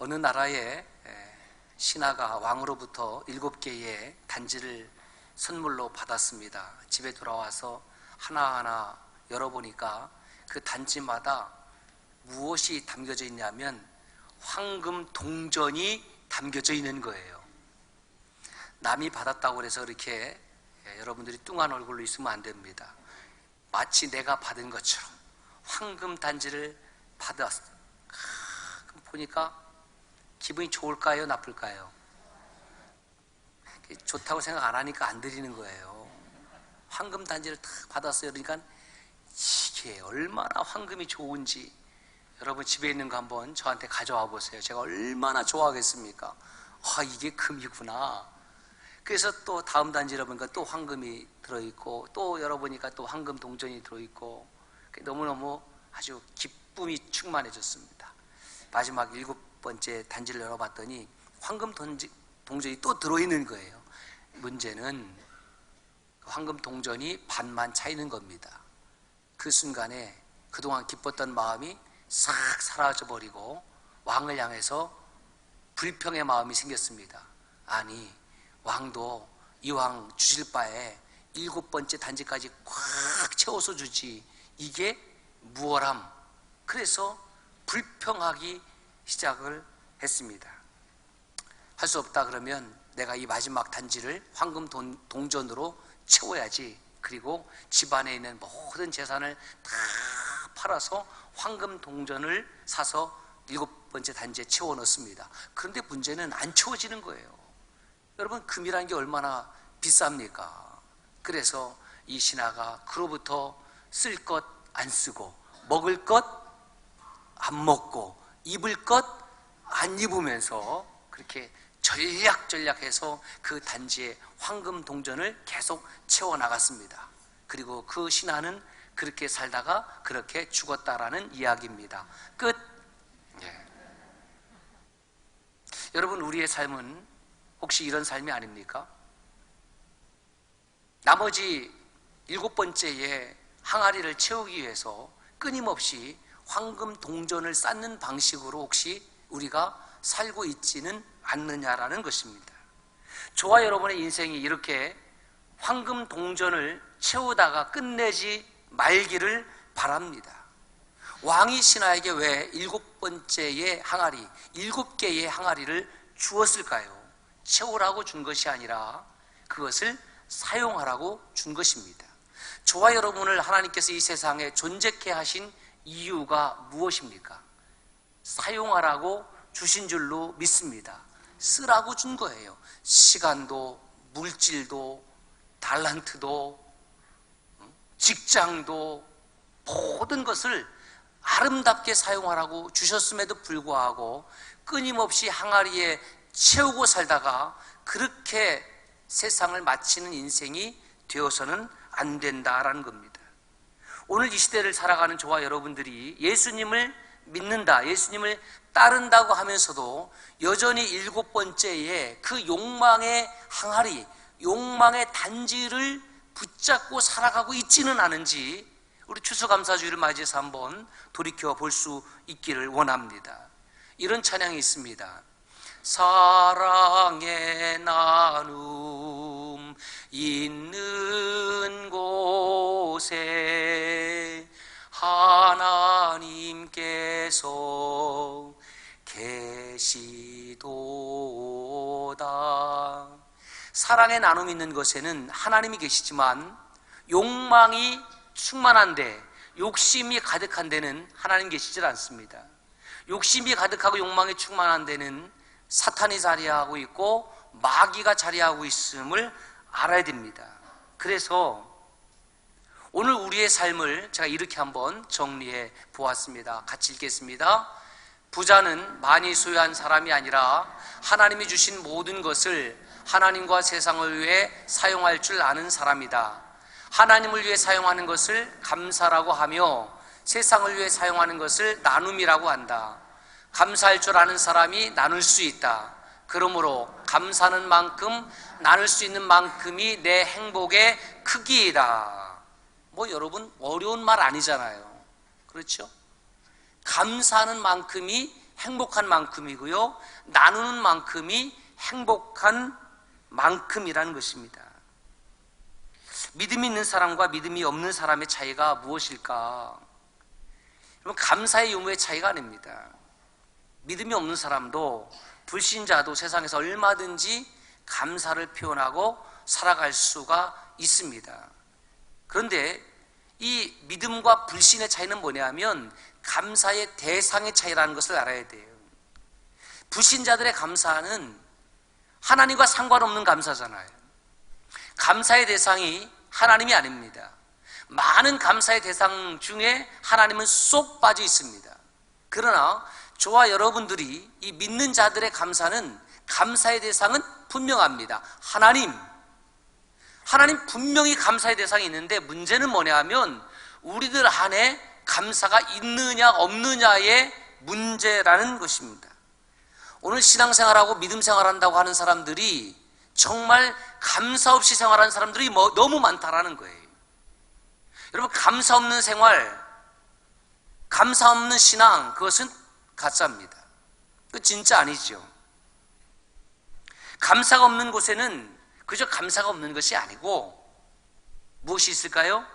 어느 나라의 신하가 왕으로부터 7개의 단지를 선물로 받았습니다. 집에 돌아와서 하나하나 열어보니까 그 단지마다 무엇이 담겨져 있냐면 황금 동전이 담겨져 있는 거예요. 남이 받았다고 해서 이렇게 여러분들이 뚱한 얼굴로 있으면 안 됩니다. 마치 내가 받은 것처럼 황금 단지를 받았어. 그럼 보니까 기분이 좋을까요? 나쁠까요? 좋다고 생각 안 하니까 안 드리는 거예요. 황금 단지를 딱 받았어요. 그러니까 이게 얼마나 황금이 좋은지 여러분 집에 있는 거 한번 저한테 가져와 보세요. 제가 얼마나 좋아하겠습니까? 이게 금이구나. 그래서 또 다음 단지 열어보니까 또 황금이 들어있고 또 열어보니까 또 황금 동전이 들어있고 너무너무 아주 기쁨이 충만해졌습니다. 마지막 7번째 단지를 열어봤더니 황금 동전이 또 들어있는 거예요. 문제는 황금 동전이 반만 차이는 겁니다. 그 순간에 그동안 기뻤던 마음이 싹 사라져버리고 왕을 향해서 불평의 마음이 생겼습니다. 아니, 왕도 이왕 주실 바에 7번째 단지까지 꽉 채워서 주지 이게 무엇람. 그래서 불평하기 시작을 했습니다. 할 수 없다 그러면 내가 이 마지막 단지를 황금 동전으로 채워야지. 그리고 집안에 있는 모든 재산을 다 팔아서 황금 동전을 사서 7번째 단지에 채워 넣습니다. 그런데 문제는 안 채워지는 거예요. 여러분, 금이라는 게 얼마나 비쌉니까? 그래서 이 신하가 그로부터 쓸 것 안 쓰고 먹을 것 안 먹고 입을 것 안 입으면서 그렇게 전략해서 그 단지에 황금 동전을 계속 채워나갔습니다. 그리고 그 신하는 그렇게 살다가 그렇게 죽었다라는 이야기입니다. 끝. 여러분, 우리의 삶은 혹시 이런 삶이 아닙니까? 나머지 7번째의 항아리를 채우기 위해서 끊임없이 황금 동전을 쌓는 방식으로 혹시 우리가 살고 있지는 않느냐라는 것입니다. 저와 여러분의 인생이 이렇게 황금 동전을 채우다가 끝내지 말기를 바랍니다. 왕이 신하에게 왜 7번째의 항아리, 7개의 항아리를 주었을까요? 채우라고 준 것이 아니라 그것을 사용하라고 준 것입니다. 저와 여러분을 하나님께서 이 세상에 존재케 하신 이유가 무엇입니까? 사용하라고 주신 줄로 믿습니다. 쓰라고 준 거예요. 시간도, 물질도, 달란트도, 직장도, 모든 것을 아름답게 사용하라고 주셨음에도 불구하고 끊임없이 항아리에 채우고 살다가 그렇게 세상을 마치는 인생이 되어서는 안 된다라는 겁니다. 오늘 이 시대를 살아가는 저와 여러분들이 예수님을 믿는다, 예수님을 따른다고 하면서도 여전히 7번째의 그 욕망의 항아리, 욕망의 단지를 붙잡고 살아가고 있지는 않은지 우리 추수감사주의를 맞이해서 한번 돌이켜 볼 수 있기를 원합니다. 이런 찬양이 있습니다. 사랑의 나눔 있는 곳에 하나님께서 계시도다. 사랑의 나눔이 있는 곳에는 하나님이 계시지만 욕망이 충만한데, 욕심이 가득한 데는 하나님 계시질 않습니다. 욕심이 가득하고 욕망이 충만한 데는 사탄이 자리하고 있고 마귀가 자리하고 있음을 알아야 됩니다. 그래서 오늘 우리의 삶을 제가 이렇게 한번 정리해 보았습니다. 같이 읽겠습니다. 부자는 많이 소유한 사람이 아니라 하나님이 주신 모든 것을 하나님과 세상을 위해 사용할 줄 아는 사람이다. 하나님을 위해 사용하는 것을 감사라고 하며 세상을 위해 사용하는 것을 나눔이라고 한다. 감사할 줄 아는 사람이 나눌 수 있다. 그러므로 감사하는 만큼 나눌 수 있는 만큼이 내 행복의 크기이다. 여러분 어려운 말 아니잖아요. 그렇죠? 감사하는 만큼이 행복한 만큼이고요, 나누는 만큼이 행복한 만큼이라는 것입니다. 믿음이 있는 사람과 믿음이 없는 사람의 차이가 무엇일까? 여러분, 감사의 유무의 차이가 아닙니다. 믿음이 없는 사람도 불신자도 세상에서 얼마든지 감사를 표현하고 살아갈 수가 있습니다. 그런데 이 믿음과 불신의 차이는 뭐냐면 감사의 대상의 차이라는 것을 알아야 돼요. 불신자들의 감사는 하나님과 상관없는 감사잖아요. 감사의 대상이 하나님이 아닙니다. 많은 감사의 대상 중에 하나님은 쏙 빠져 있습니다. 그러나 저와 여러분들이 이 믿는 자들의 감사는 감사의 대상은 분명합니다. 하나님 분명히 감사의 대상이 있는데 문제는 뭐냐 하면 우리들 안에 감사가 있느냐 없느냐의 문제라는 것입니다. 오늘 신앙생활하고 믿음생활한다고 하는 사람들이 정말 감사 없이 생활하는 사람들이 너무 많다라는 거예요. 여러분, 감사 없는 생활, 감사 없는 신앙, 그것은 가짜입니다. 그 진짜 아니죠. 감사가 없는 곳에는 그저 감사가 없는 것이 아니고 무엇이 있을까요?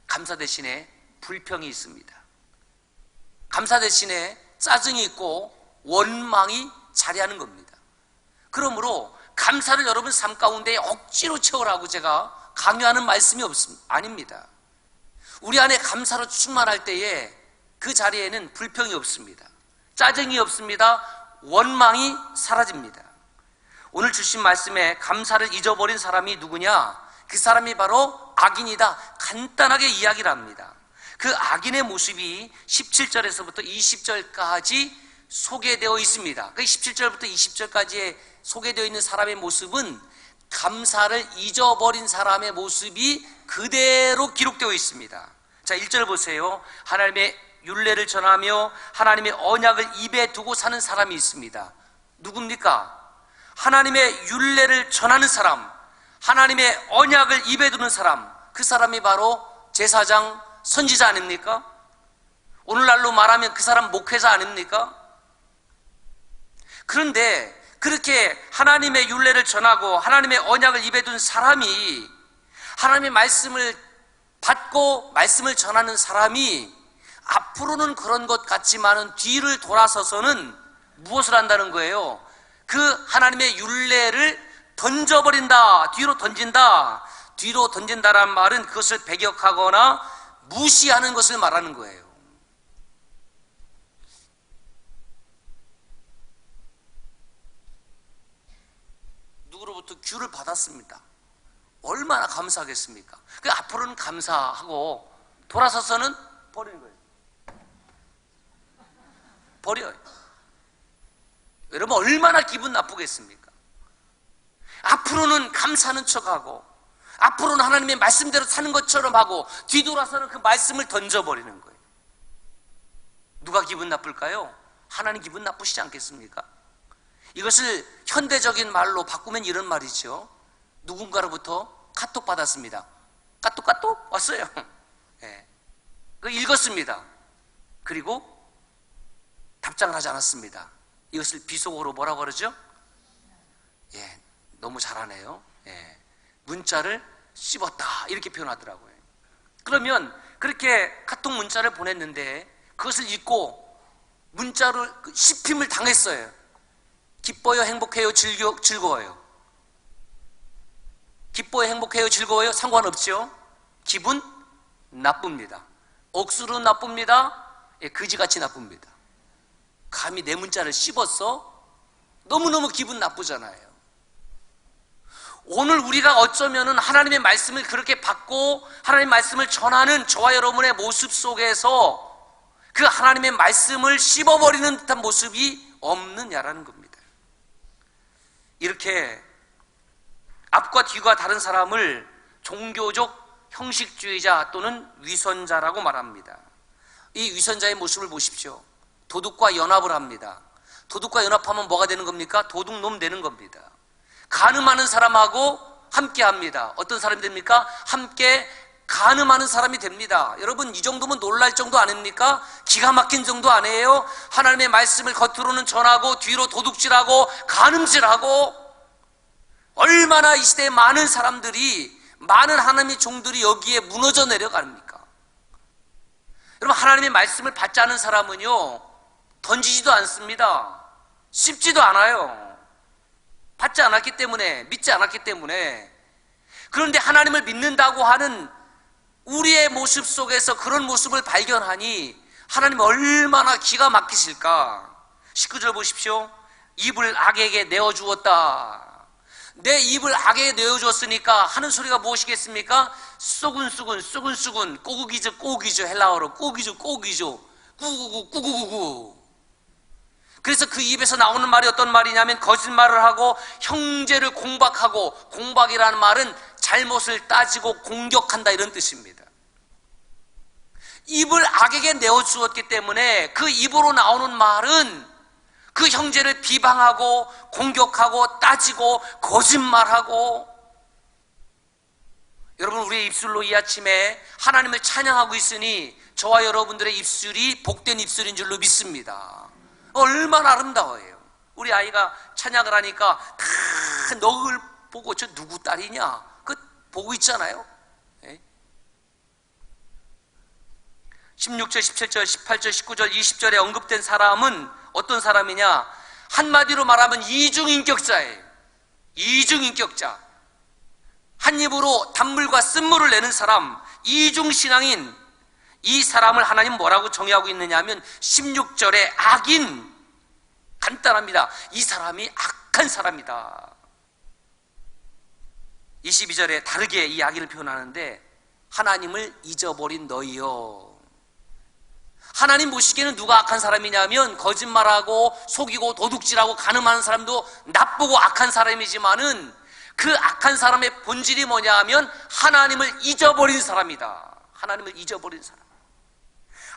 감사 대신에 불평이 있습니다. 감사 대신에 짜증이 있고 원망이 자리하는 겁니다. 그러므로 감사를 여러분 삶 가운데 억지로 채우라고 제가 강요하는 말씀이 아닙니다. 우리 안에 감사로 충만할 때에 그 자리에는 불평이 없습니다. 짜증이 없습니다. 원망이 사라집니다. 오늘 주신 말씀에 감사를 잊어버린 사람이 누구냐? 그 사람이 바로 악인이다. 간단하게 이야기를 합니다. 그 악인의 모습이 17절에서부터 20절까지 소개되어 있습니다. 그 17절부터 20절까지에 소개되어 있는 사람의 모습은 감사를 잊어버린 사람의 모습이 그대로 기록되어 있습니다. 자, 1절 보세요. 하나님의 율례를 전하며 하나님의 언약을 입에 두고 사는 사람이 있습니다. 누굽니까? 하나님의 율례를 전하는 사람, 하나님의 언약을 입에 두는 사람, 그 사람이 바로 제사장, 선지자 아닙니까? 오늘날로 말하면 그 사람 목회자 아닙니까? 그런데 그렇게 하나님의 율례를 전하고 하나님의 언약을 입에 둔 사람이, 하나님의 말씀을 받고 말씀을 전하는 사람이 앞으로는 그런 것 같지만은 뒤를 돌아서서는 무엇을 한다는 거예요? 그 하나님의 율례를 던져버린다, 뒤로 던진다. 뒤로 던진다란 말은 그것을 배격하거나 무시하는 것을 말하는 거예요. 누구로부터 규를 받았습니다. 얼마나 감사하겠습니까? 그 앞으로는 감사하고 돌아서서는 버리는 거예요. 버려요. 여러분, 얼마나 기분 나쁘겠습니까? 앞으로는 감사하는 척하고 앞으로는 하나님의 말씀대로 사는 것처럼 하고 뒤돌아서는 그 말씀을 던져버리는 거예요. 누가 기분 나쁠까요? 하나님 기분 나쁘시지 않겠습니까? 이것을 현대적인 말로 바꾸면 이런 말이죠. 누군가로부터 카톡 받았습니다. 카톡 왔어요. 네. 그 읽었습니다. 그리고 답장을 하지 않았습니다. 이것을 비속어로 뭐라고 그러죠? 예, 너무 잘하네요. 예, 문자를 씹었다 이렇게 표현하더라고요. 그러면 그렇게 카톡 문자를 보냈는데 그것을 읽고 문자로 씹힘을 당했어요. 기뻐요, 행복해요, 즐거워요? 기뻐요, 행복해요, 즐거워요? 상관없죠. 기분 나쁩니다. 억수로 나쁩니다. 예, 그지같이 나쁩니다. 감히 내 문자를 씹었어? 너무너무 기분 나쁘잖아요. 오늘 우리가 어쩌면은 하나님의 말씀을 그렇게 받고 하나님의 말씀을 전하는 저와 여러분의 모습 속에서 그 하나님의 말씀을 씹어버리는 듯한 모습이 없느냐라는 겁니다. 이렇게 앞과 뒤가 다른 사람을 종교적 형식주의자 또는 위선자라고 말합니다. 이 위선자의 모습을 보십시오. 도둑과 연합을 합니다. 도둑과 연합하면 뭐가 되는 겁니까? 도둑놈 되는 겁니다. 가늠하는 사람하고 함께 합니다. 어떤 사람이 됩니까? 함께 간음하는 사람이 됩니다. 여러분, 이 정도면 놀랄 정도 아닙니까? 기가 막힌 정도 아니에요? 하나님의 말씀을 겉으로는 전하고 뒤로 도둑질하고 간음질하고, 얼마나 이 시대에 많은 사람들이, 많은 하나님의 종들이 여기에 무너져 내려갑니까? 여러분, 하나님의 말씀을 받지 않은 사람은요, 던지지도 않습니다. 씹지도 않아요. 받지 않았기 때문에, 믿지 않았기 때문에. 그런데 하나님을 믿는다고 하는 우리의 모습 속에서 그런 모습을 발견하니 하나님 얼마나 기가 막히실까. 19절 보십시오. 입을 악에게 내어주었다. 내 입을 악에게 내어주었으니까 하는 소리가 무엇이겠습니까? 쏘근쏘근 꼬구기죠 헬라어로 꼬기죠 꾸구구구. 그래서 그 입에서 나오는 말이 어떤 말이냐면 거짓말을 하고 형제를 공박하고, 공박이라는 말은 잘못을 따지고 공격한다, 이런 뜻입니다. 입을 악에게 내어주었기 때문에 그 입으로 나오는 말은 그 형제를 비방하고 공격하고 따지고 거짓말하고. 여러분, 우리의 입술로 이 아침에 하나님을 찬양하고 있으니 저와 여러분들의 입술이 복된 입술인 줄로 믿습니다. 얼마나 아름다워요. 우리 아이가 찬양을 하니까 다 너를 보고 저 누구 딸이냐 그 보고 있잖아요. 16절, 17절, 18절, 19절, 20절에 언급된 사람은 어떤 사람이냐? 한마디로 말하면 이중인격자예요. 이중인격자. 한 입으로 단물과 쓴물을 내는 사람, 이중신앙인. 이 사람을 하나님 뭐라고 정의하고 있느냐 하면 16절에 악인. 간단합니다. 이 사람이 악한 사람이다. 22절에 다르게 이 악인을 표현하는데, 하나님을 잊어버린 너희여. 하나님 보시기에는 누가 악한 사람이냐면 거짓말하고 속이고 도둑질하고 간음하는 사람도 나쁘고 악한 사람이지만은 그 악한 사람의 본질이 뭐냐 하면 하나님을 잊어버린 사람이다. 하나님을 잊어버린 사람.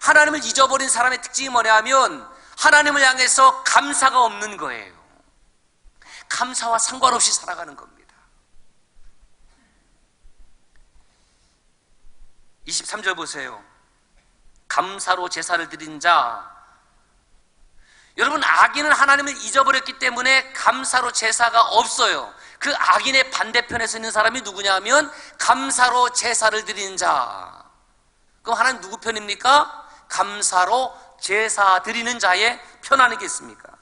하나님을 잊어버린 사람의 특징이 뭐냐 하면 하나님을 향해서 감사가 없는 거예요. 감사와 상관없이 살아가는 겁니다. 23절 보세요. 감사로 제사를 드린 자. 여러분, 악인은 하나님을 잊어버렸기 때문에 감사로 제사가 없어요. 그 악인의 반대편에 서 있는 사람이 누구냐 하면 감사로 제사를 드리는 자. 그럼 하나님 누구 편입니까? 감사로 제사 드리는 자의 편 아니겠습니까?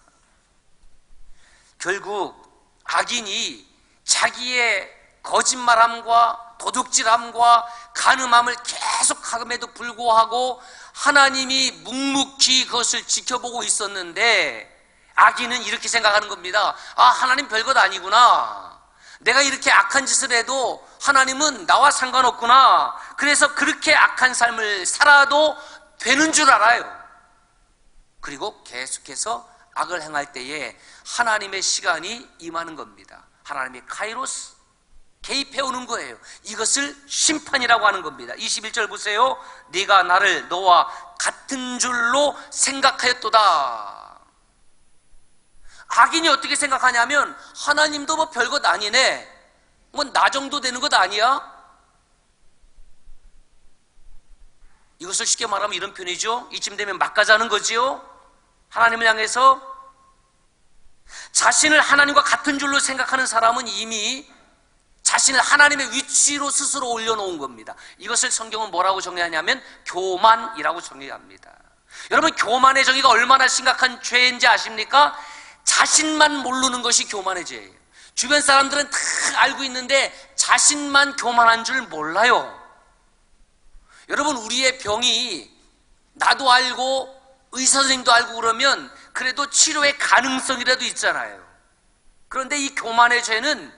결국 악인이 자기의 거짓말함과 도둑질함과 간음함을 계속함에도 불구하고 하나님이 묵묵히 그것을 지켜보고 있었는데, 악인은 이렇게 생각하는 겁니다. 아, 하나님 별것 아니구나. 내가 이렇게 악한 짓을 해도 하나님은 나와 상관없구나. 그래서 그렇게 악한 삶을 살아도 되는 줄 알아요. 그리고 계속해서 악을 행할 때에 하나님의 시간이 임하는 겁니다. 하나님의 카이로스, 개입해 오는 거예요. 이것을 심판이라고 하는 겁니다. 21절 보세요. 네가 나를 너와 같은 줄로 생각하였도다. 악인이 어떻게 생각하냐면 하나님도 뭐 별것 아니네, 뭐 나 정도 되는 것 아니야? 이것을 쉽게 말하면 이런 표현이죠. 이쯤 되면 막가자는 거지요. 하나님을 향해서 자신을 하나님과 같은 줄로 생각하는 사람은 이미 자신을 하나님의 위치로 스스로 올려놓은 겁니다. 이것을 성경은 뭐라고 정의하냐면 교만이라고 정의합니다. 여러분, 교만의 정의가 얼마나 심각한 죄인지 아십니까? 자신만 모르는 것이 교만의 죄예요. 주변 사람들은 다 알고 있는데 자신만 교만한 줄 몰라요. 여러분, 우리의 병이 나도 알고 의사 선생님도 알고 그러면 그래도 치료의 가능성이라도 있잖아요. 그런데 이 교만의 죄는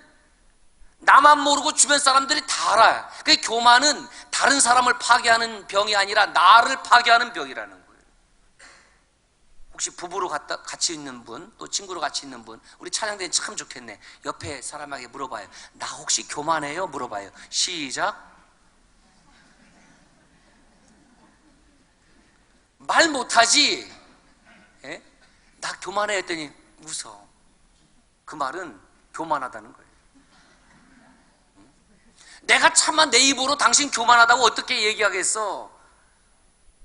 나만 모르고 주변 사람들이 다 알아요. 그 교만은 다른 사람을 파괴하는 병이 아니라 나를 파괴하는 병이라는 거예요. 혹시 부부로 같이 있는 분, 또 친구로 같이 있는 분, 우리 찬양대는 참 좋겠네. 옆에 사람에게 물어봐요. 나 혹시 교만해요? 물어봐요. 시작. 말 못하지? 예? 나 교만해 했더니 웃어. 그 말은 교만하다는 거예요. 내가 차마 내 입으로 당신 교만하다고 어떻게 얘기하겠어?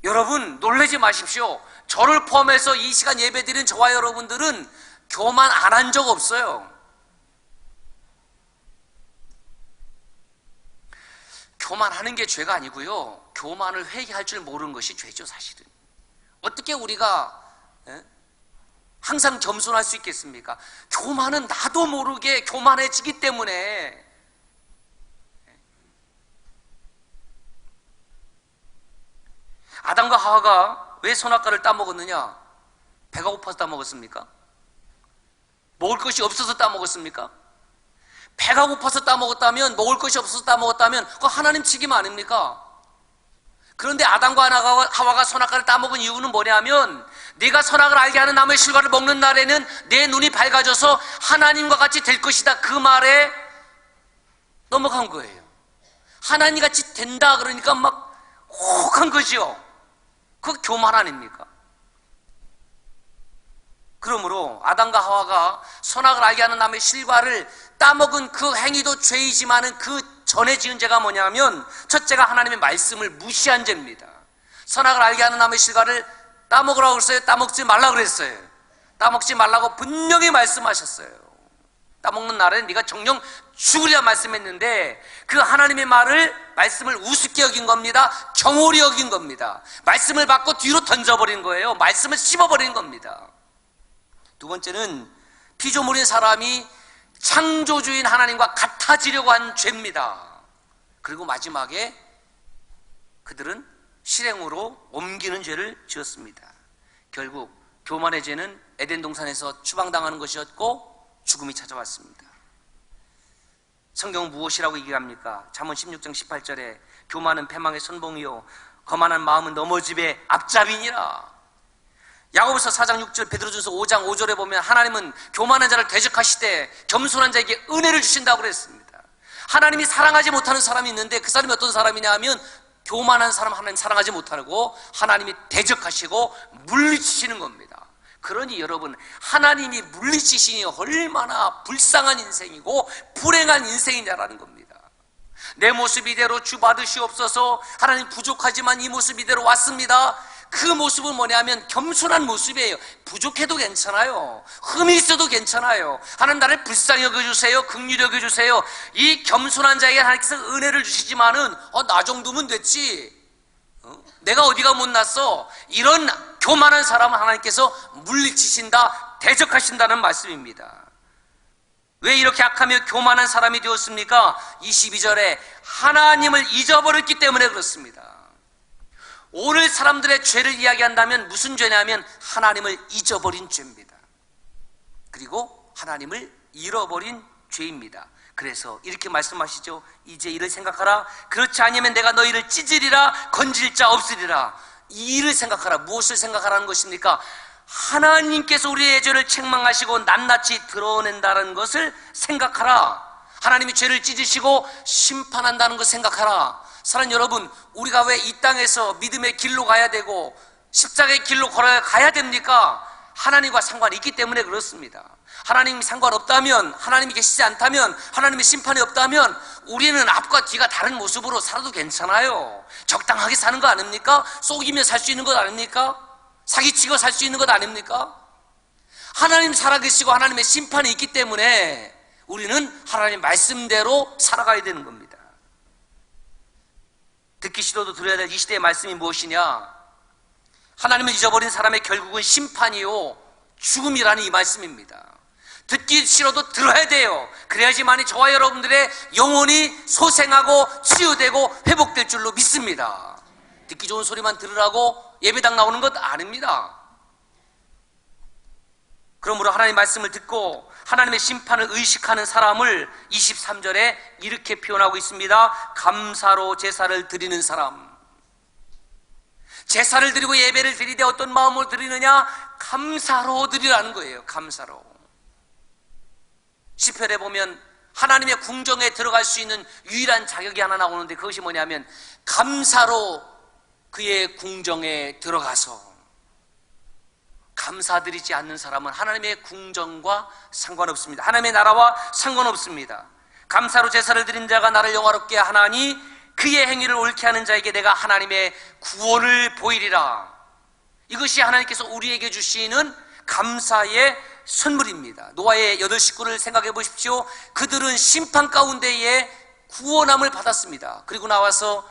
여러분 놀라지 마십시오. 저를 포함해서 이 시간 예배드린 저와 여러분들은 교만 안 한 적 없어요. 교만하는 게 죄가 아니고요, 교만을 회개할 줄 모르는 것이 죄죠. 사실은 어떻게 우리가 항상 겸손할 수 있겠습니까? 교만은 나도 모르게 교만해지기 때문에. 아담과 하와가 왜 선악과를 따먹었느냐? 배가 고파서 따먹었습니까? 먹을 것이 없어서 따먹었습니까? 배가 고파서 따먹었다면, 먹을 것이 없어서 따먹었다면 그거 하나님 책임 아닙니까? 그런데 아담과 하와가 선악과를 따먹은 이유는 뭐냐면, 네가 선악을 알게 하는 나무의 실과를 먹는 날에는 내 눈이 밝아져서 하나님과 같이 될 것이다, 그 말에 넘어간 거예요. 하나님 같이 된다 그러니까 막 혹한 거지요. 그 교만 아닙니까? 그러므로 아담과 하와가 선악을 알게 하는 나무의 실과를 따먹은 그 행위도 죄이지만은 그 전에 지은 죄가 뭐냐면, 첫째가 하나님의 말씀을 무시한 죄입니다. 선악을 알게 하는 나무의 실과를 따먹으라고 그랬어요? 따먹지 말라고 그랬어요? 따먹지 말라고 분명히 말씀하셨어요. 따먹는 날에는 네가 정령 죽으리라 말씀했는데, 그 하나님의 말씀을 우습게 여긴 겁니다. 경홀히 여긴 겁니다. 말씀을 받고 뒤로 던져버린 거예요. 말씀을 씹어버린 겁니다. 두 번째는 피조물인 사람이 창조주인 하나님과 같아지려고 한 죄입니다. 그리고 마지막에 그들은 실행으로 옮기는 죄를 지었습니다. 결국 교만의 죄는 에덴 동산에서 추방당하는 것이었고 죽음이 찾아왔습니다. 성경은 무엇이라고 얘기합니까? 잠언 16장 18절에 교만은 패망의 선봉이요 거만한 마음은 넘어집의 앞잡이니라. 야고보서 4장 6절, 베드로전서 5장 5절에 보면 하나님은 교만한 자를 대적하시되 겸손한 자에게 은혜를 주신다고 그랬습니다. 하나님이 사랑하지 못하는 사람이 있는데 그 사람이 어떤 사람이냐 하면, 교만한 사람 하나님 사랑하지 못하고 하나님이 대적하시고 물리치시는 겁니다. 그러니 여러분, 하나님이 물리치시니 얼마나 불쌍한 인생이고 불행한 인생이냐라는 겁니다. 내 모습 이대로 주 받으시옵소서. 하나님 부족하지만 이 모습 이대로 왔습니다. 그 모습은 뭐냐면 겸손한 모습이에요. 부족해도 괜찮아요. 흠이 있어도 괜찮아요. 하나님 나를 불쌍히 여겨주세요. 긍휼히 여겨주세요. 이 겸손한 자에게 하나님께서 은혜를 주시지만은 나 정도면 됐지, 내가 어디가 못났어, 이런 교만한 사람은 하나님께서 물리치신다, 대적하신다는 말씀입니다. 왜 이렇게 악하며 교만한 사람이 되었습니까? 22절에 하나님을 잊어버렸기 때문에 그렇습니다. 오늘 사람들의 죄를 이야기한다면 무슨 죄냐면 하나님을 잊어버린 죄입니다. 그리고 하나님을 잃어버린 죄입니다. 그래서 이렇게 말씀하시죠. 이제 이를 생각하라. 그렇지 않으면 내가 너희를 찢으리라. 건질 자 없으리라. 이 일을 생각하라. 무엇을 생각하라는 것입니까? 하나님께서 우리의 죄를 책망하시고 낱낱이 드러낸다는 것을 생각하라. 하나님이 죄를 찢으시고 심판한다는 것을 생각하라. 사랑하는 여러분, 우리가 왜 이 땅에서 믿음의 길로 가야 되고 십자가의 길로 걸어가야 됩니까? 하나님과 상관이 있기 때문에 그렇습니다. 하나님이 상관없다면, 하나님이 계시지 않다면, 하나님의 심판이 없다면 우리는 앞과 뒤가 다른 모습으로 살아도 괜찮아요. 적당하게 사는 거 아닙니까? 속이며 살 수 있는 것 아닙니까? 사기치고 살 수 있는 것 아닙니까? 하나님 살아계시고 하나님의 심판이 있기 때문에 우리는 하나님 말씀대로 살아가야 되는 겁니다. 듣기 싫어도 들어야 될 이 시대의 말씀이 무엇이냐? 하나님을 잊어버린 사람의 결국은 심판이요 죽음이라는 이 말씀입니다. 듣기 싫어도 들어야 돼요. 그래야지만이 저와 여러분들의 영혼이 소생하고 치유되고 회복될 줄로 믿습니다. 듣기 좋은 소리만 들으라고 예배당 나오는 것 아닙니다. 그러므로 하나님의 말씀을 듣고 하나님의 심판을 의식하는 사람을 23절에 이렇게 표현하고 있습니다. 감사로 제사를 드리는 사람. 제사를 드리고 예배를 드리되 어떤 마음으로 드리느냐? 감사로 드리라는 거예요. 감사로. 시편에 보면 하나님의 궁정에 들어갈 수 있는 유일한 자격이 하나 나오는데, 그것이 뭐냐면 감사로 그의 궁정에 들어가서. 감사드리지 않는 사람은 하나님의 궁정과 상관없습니다. 하나님의 나라와 상관없습니다. 감사로 제사를 드린 자가 나를 영화롭게 하나니 그의 행위를 옳게 하는 자에게 내가 하나님의 구원을 보이리라. 이것이 하나님께서 우리에게 주시는 감사의 선물입니다. 노아의 8 식구를 생각해 보십시오. 그들은 심판 가운데에 구원함을 받았습니다. 그리고 나와서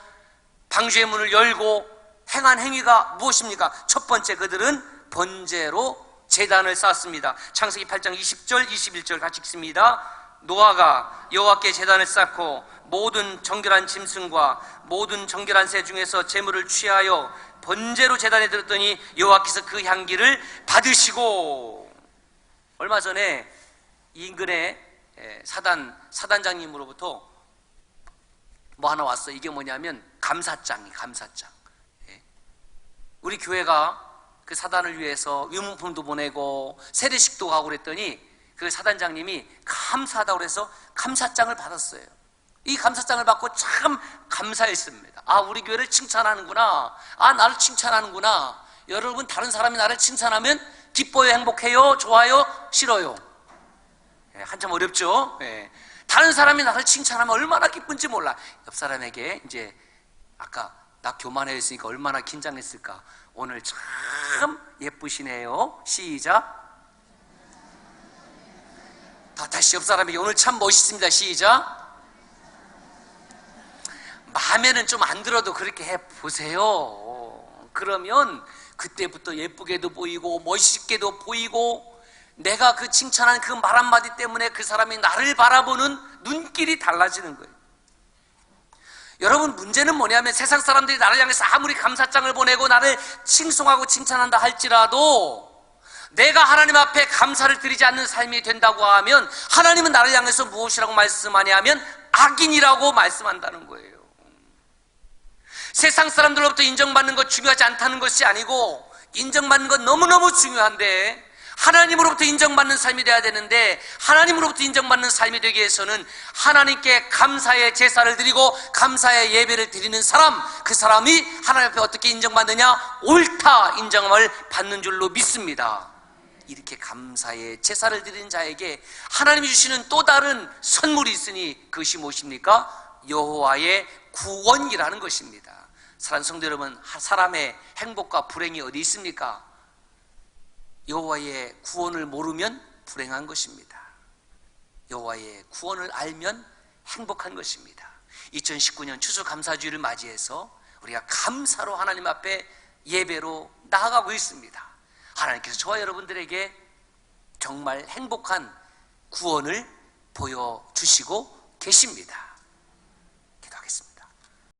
방주의 문을 열고 행한 행위가 무엇입니까? 첫 번째, 그들은 번제로 제단을 쌓았습니다. 창세기 8장 20절 21절 같이 읽습니다. 노아가 여호와께 제단을 쌓고 모든 정결한 짐승과 모든 정결한 새 중에서 제물을 취하여 번제로 제단에 들었더니 여호와께서 그 향기를 받으시고. 얼마 전에 인근의 사단장님으로부터 뭐 하나 왔어요. 이게 뭐냐면 감사장이 감사장. 우리 교회가 그 사단을 위해서 유문품도 보내고 세례식도 가고 그랬더니 그 사단장님이 감사하다고 그래서 감사장을 받았어요. 이 감사장을 받고 참 감사했습니다. 아, 우리 교회를 칭찬하는구나. 아, 나를 칭찬하는구나. 여러분, 다른 사람이 나를 칭찬하면 기뻐요, 행복해요, 좋아요, 싫어요? 한참 어렵죠? 다른 사람이 나를 칭찬하면 얼마나 기쁜지 몰라. 옆 사람에게 이제 아까 나 교만해 했으니까 얼마나 긴장했을까. 오늘 참 예쁘시네요. 시작. 다시 옆 사람에게 오늘 참 멋있습니다. 시작. 마음에는 좀 안 들어도 그렇게 해보세요. 그러면 그때부터 예쁘게도 보이고 멋있게도 보이고 내가 그 칭찬한 그 말 한마디 때문에 그 사람이 나를 바라보는 눈길이 달라지는 거예요. 여러분, 문제는 뭐냐면 세상 사람들이 나를 향해서 아무리 감사장을 보내고 나를 칭송하고 칭찬한다 할지라도 내가 하나님 앞에 감사를 드리지 않는 삶이 된다고 하면 하나님은 나를 향해서 무엇이라고 말씀하냐면 악인이라고 말씀한다는 거예요. 세상 사람들로부터 인정받는 것 중요하지 않다는 것이 아니고 인정받는 것 너무너무 중요한데 하나님으로부터 인정받는 삶이 되어야 되는데 하나님으로부터 인정받는 삶이 되기 위해서는 하나님께 감사의 제사를 드리고 감사의 예배를 드리는 사람, 그 사람이 하나님 앞에 어떻게 인정받느냐? 옳다 인정을 받는 줄로 믿습니다. 이렇게 감사의 제사를 드리는 자에게 하나님이 주시는 또 다른 선물이 있으니 그것이 무엇입니까? 여호와의 구원이라는 것입니다. 사랑하는 성도 여러분, 사람의 행복과 불행이 어디 있습니까? 여호와의 구원을 모르면 불행한 것입니다. 여호와의 구원을 알면 행복한 것입니다. 2019년 추수감사주의를 맞이해서 우리가 감사로 하나님 앞에 예배로 나아가고 있습니다. 하나님께서 저와 여러분들에게 정말 행복한 구원을 보여주시고 계십니다.